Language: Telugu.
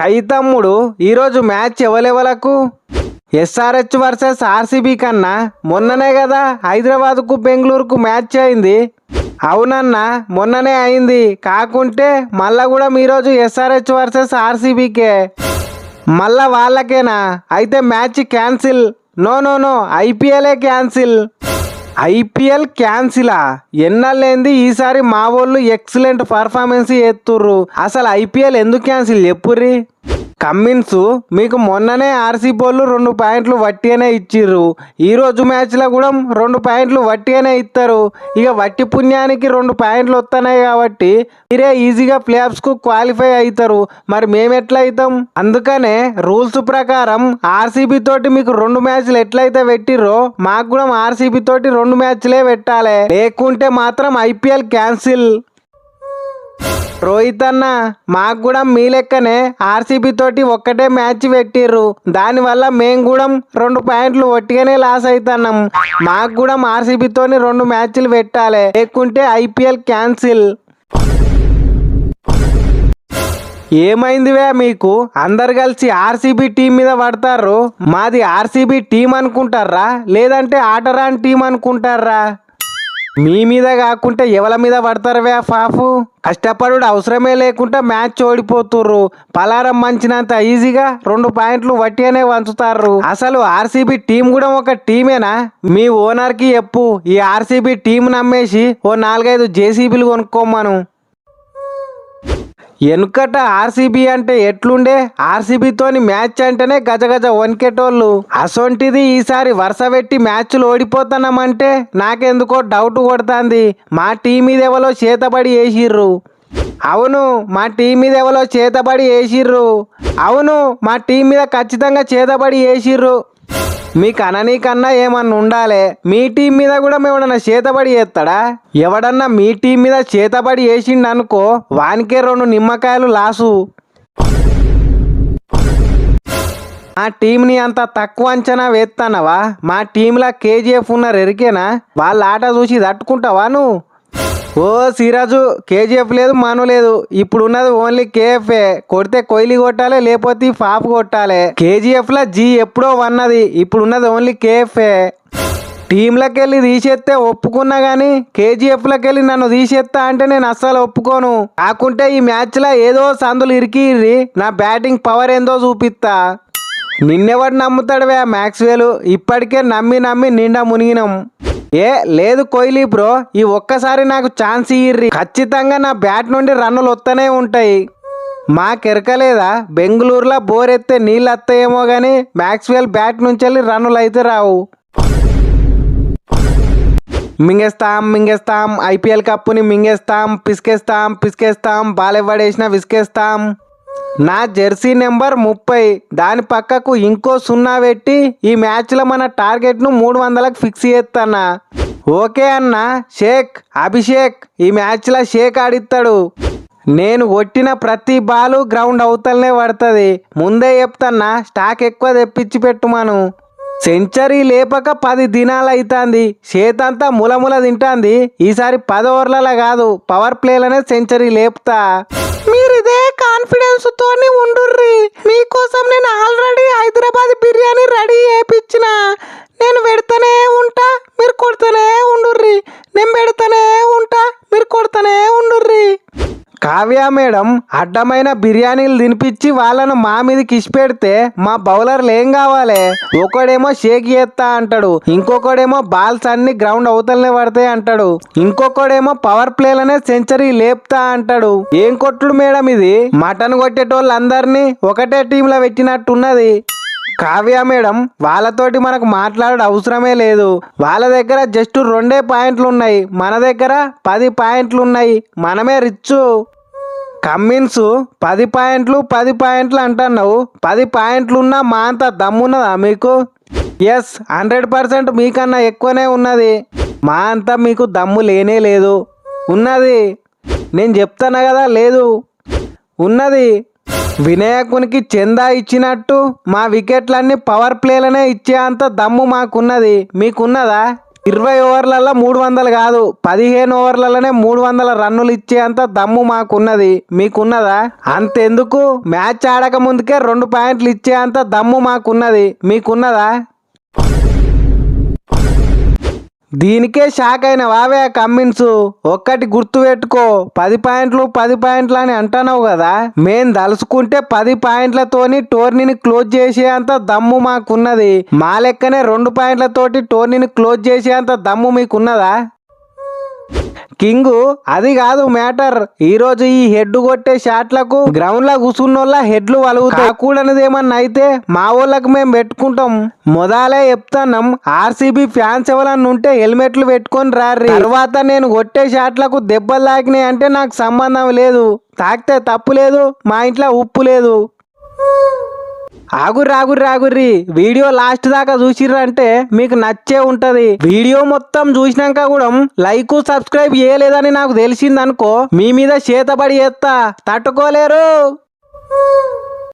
కై తమ్ముడు ఈరోజు మ్యాచ్ ఎవలెవలకు? ఎస్ఆర్హెచ్ వర్సెస్ ఆర్సీబీ కన్నా మొన్ననే కదా హైదరాబాద్కు బెంగళూరుకు మ్యాచ్ అయింది. అవునన్నా మొన్ననే అయింది. కాకుంటే మళ్ళా కూడా ఈరోజు ఎస్ఆర్హెచ్ వర్సెస్ ఆర్సీబీకే. మళ్ళా వాళ్ళకేనా? అయితే match cancel. No no no, ఐపీఎలే క్యాన్సిల్. ఐపీఎల్ క్యాన్సిలా? ఎన్నలేంది ఈసారి మా వాళ్ళు ఎక్సలెంట్ పర్ఫార్మెన్స్ ఎత్తుర్రు. అసలు ఐపీఎల్ ఎందుకు క్యాన్సిల్ చెప్పుర్రి. కమ్మిన్స్ మీకు మొన్ననే ఆర్సీ బోళ్ళు 2 పాయింట్లు వట్టిగానే ఇచ్చిర్రు. ఈరోజు మ్యాచ్లో కూడా 2 పాయింట్లు వట్టిగానే ఇస్తారు. ఇక వట్టి పుణ్యానికి 2 పాయింట్లు వస్తున్నాయి కాబట్టి మీరే ఈజీగా ప్లేఆఫ్స్కు క్వాలిఫై అవుతారు. మరి మేము ఎట్లా అవుతాం? అందుకనే రూల్స్ ప్రకారం ఆర్సీబీ తోటి మీకు 2 మ్యాచ్లు ఎట్లయితే పెట్టిర్రో మాకు కూడా ఆర్సీబీ తోటి 2 మ్యాచ్లే పెట్టాలి. లేకుంటే మాత్రం ఐపీఎల్ క్యాన్సిల్. రోహిత్ అన్న, మాకు కూడా మీ లెక్కనే ఆర్సీబీ తోటి ఒక్కటే మ్యాచ్ పెట్టిర్రు. దానివల్ల మేము కూడా 2 పాయింట్లు ఒట్టిగానే లాస్ అవుతున్నాం. మాకు కూడా ఆర్సీబీ తోని 2 మ్యాచ్లు పెట్టాలి, లేకుంటే ఐపీఎల్ క్యాన్సిల్. ఏమైందివే మీకు? అందరు కలిసి ఆర్సీబీ టీం మీద పడతారు. మాది ఆర్సీబీ టీం అనుకుంటారా లేదంటే ఆటరాని టీం అనుకుంటారా? మీ మీద కాకుంటే ఎవరి మీద పడతారువే పాపు? కష్టపడు అవసరమే లేకుండా మ్యాచ్ ఓడిపోతుర్రు. పలారం మంచినంత ఈజీగా 2 పాయింట్లు వట్టిగానే వంచుతారు. అసలు ఆర్సీబీ టీం కూడా ఒక టీమేనా? మీ ఓనర్కి చెప్పు ఈ ఆర్సీబీ టీం నమ్మేసి ఓ 4-5 జేసీబీలు కొనుక్కోమను. వెనుకట ఆర్సీబీ అంటే ఎట్లుండే? ఆర్సీబీతోని మ్యాచ్ అంటేనే గజగజ వణికేటోళ్ళు. అసొంటిది ఈసారి వరుస పెట్టి మ్యాచ్లు ఓడిపోతున్నామంటే నాకెందుకో డౌట్ కొడుతుంది. మా టీం మీద ఎవరో చేతబడి వేసిర్రు. అవును, మా టీం మీద ఎవరో చేతబడి వేసిర్రు. అవును, మా టీం మీద ఖచ్చితంగా చేతబడి వేసిర్రు. మీకు అననీకన్నా ఏమన్నా ఉండాలి. మీ టీం మీద కూడా మేమన్నా చేతబడి చేస్తాడా? ఎవడన్నా మీ టీం మీద చేతబడి వేసిండు అనుకో వానికే 2 నిమ్మకాయలు లాసు. మా టీంని అంత తక్కువ అంచనా వేస్తానవా? మా టీంలో కేజీఎఫ్ ఉన్నారు ఎరికేనా? వాళ్ళ ఆట చూసి తట్టుకుంటావా నువ్వు? ఓ సిరాజు, కేజీఎఫ్ లేదు మను లేదు. ఇప్పుడు ఉన్నది ఓన్లీ కేఎఫ్ఏ. కొడితే కోహ్లీ కొట్టాలి, లేకపోతే పాప్ కొట్టాలి. కేజీఎఫ్ లో జీ ఎప్పుడో వన్నది. ఇప్పుడు ఉన్నది ఓన్లీ కేఎఫ్ఏ. టీంలోకి వెళ్ళి తీసేస్తే ఒప్పుకున్నా కానీ కేజీఎఫ్లోకి వెళ్ళి నన్ను తీసేస్తా అంటే నేను అస్సలు ఒప్పుకోను. కాకుంటే ఈ మ్యాచ్లో ఏదో సందులు ఇరికిర్రి నా బ్యాటింగ్ పవర్ ఏందో చూపిస్తా. నిన్నెవడు నమ్ముతాడువే మ్యాక్స్వెల్? ఇప్పటికే నమ్మి నమ్మి నిండా మునిగినాం. లేదు కోహ్లీ బ్రో, ఈ ఒక్కసారి నాకు ఛాన్స్ ఇయ్యిర్రి. ఖచ్చితంగా నా బ్యాట్ నుండి రన్నులు వస్తూనే ఉంటాయి. మాకెరకలేదా బెంగళూరులో బోర్ ఎత్తే నీళ్ళు వస్తాయేమో కానీ మ్యాక్స్వెల్ బ్యాట్ నుంచి వెళ్ళి రన్నులు అయితే రావు. మింగేస్తాం ఐపీఎల్ కప్పుని మింగేస్తాం, పిసికేస్తాం బాలెవ్వడేసినా విసికేస్తాం. నా జెర్సీ నెంబర్ 30, దాని పక్కకు ఇంకో 0 పెట్టి ఈ మ్యాచ్లో మన టార్గెట్ను 300కు ఫిక్స్ చేస్తానా. ఓకే అన్న. అభిషేక్ ఈ మ్యాచ్లో షేక్ ఆడిస్తాడు. నేను కొట్టిన ప్రతి బాలు గ్రౌండ్ అవతలనే పడుతుంది. ముందే చెప్తాన్నా, స్టాక్ ఎక్కువ తెప్పించి పెట్టుమాను. సెంచరీ లేపక 10 దినాలు అవుతుంది. చేతంతా ములముల తింటాంది. ఈసారి 10 ఓవర్లలో కాదు, పవర్ ప్లేలనే సెంచరీ లేపుతా. మీరు ఇదే కాన్ఫిడెన్స్ తోని ఉండుర్రి. మీకోసం నేను ఆల్రెడీ హైదరాబాద్ బిర్యానీ రెడీ చేయించిన. నేను పెడతానే ఉంటా, మీరు కొడుతూనే ఉండుర్రి. నేను పెడతానే ఉంటా, మీరు కొడుతూనే ఉండుర్రి. కావ్య మేడం అడ్డమైన బిర్యానీలు తినిపించి వాళ్ళను మా మీదకి ఇచ్చిపెడితే మా బౌలర్లు ఏం కావాలి? ఒకడేమో షేక్ చేస్తా అంటాడు, ఇంకొకడేమో బాల్స్ అన్ని గ్రౌండ్ అవతలనే పడతాయి అంటాడు, ఇంకొకడేమో పవర్ ప్లేలనే సెంచరీ లేపుతా అంటాడు. ఏం కొట్టుడు మేడం ఇది? మటన్ కొట్టేటోళ్ళందరినీ ఒకటే టీంలో పెట్టినట్టున్నది. కావ్య మేడం వాళ్ళతోటి మనకు మాట్లాడే అవసరమే లేదు. వాళ్ళ దగ్గర జస్ట్ 2 పాయింట్లు ఉన్నాయి, మన దగ్గర 10 పాయింట్లు ఉన్నాయి. మనమే రిచ్. కమ్మిన్స్ 10 పాయింట్లు అంటున్నావు. 10 పాయింట్లున్నా మా అంత దమ్మున్నదా మీకు? 100% మీకన్నా ఎక్కువనే ఉన్నది. మా అంతా మీకు దమ్ము లేనే లేదు. ఉన్నది, నేను చెప్తాను కదా. లేదు, ఉన్నది. వినాయకునికి చందా ఇచ్చినట్టు మా వికెట్లన్నీ పవర్ ప్లేలనే ఇచ్చే అంత దమ్ము మాకున్నది. మీకున్నదా? 20 ఓవర్లలో 300 కాదు 15 ఓవర్లలోనే 300 రన్నులు ఇచ్చేంత దమ్ము మాకున్నది. మీకున్నదా? అంతెందుకు మ్యాచ్ ఆడక ముందుకే 2 పాయింట్లు ఇచ్చేంత దమ్ము మాకున్నది. మీకున్నదా? దీనికే షాక్ అయిన వావే కమ్మిన్స్. ఒక్కటి గుర్తు పెట్టుకో, 10 పాయింట్లు అని అంటున్నావు కదా, మేం దలుచుకుంటే 10 పాయింట్లతోని టోర్నీని క్లోజ్ చేసేంత దమ్ము మాకున్నది. మా లెక్కనే 2 పాయింట్లతోటి టోర్నీని క్లోజ్ చేసేంత దమ్ము మీకున్నదా? కింగు అది కాదు మ్యాటర్. ఈ రోజు ఈ హెడ్ కొట్టే షాట్లకు గ్రౌండ్ లో కూర్చున్నోళ్ళ హెడ్లు వలుగుతాయి. కూడనిది ఏమన్నా అయితే మా వాళ్ళకి మేము పెట్టుకుంటాం. మొదలే చెప్తాం, ఆర్సీబీ ఫ్యాన్స్ ఎవరన్నా ఉంటే హెల్మెట్లు పెట్టుకొని రారి. తర్వాత నేను కొట్టే షాట్లకు దెబ్బలు తాకినాయి అంటే నాకు సంబంధం లేదు. తాకితే తప్పు లేదు, మా ఇంట్లో ఉప్పు లేదు. ఆగుర్రి వీడియో లాస్ట్ దాకా చూసిర్రంటే మీకు నచ్చే ఉంటది. వీడియో మొత్తం చూసినాక కూడా లైక్ సబ్స్క్రైబ్ చేయలేదని నాకు తెలిసిందనుకో, మీ మీద చేతబడి చేస్తా, తట్టుకోలేరు.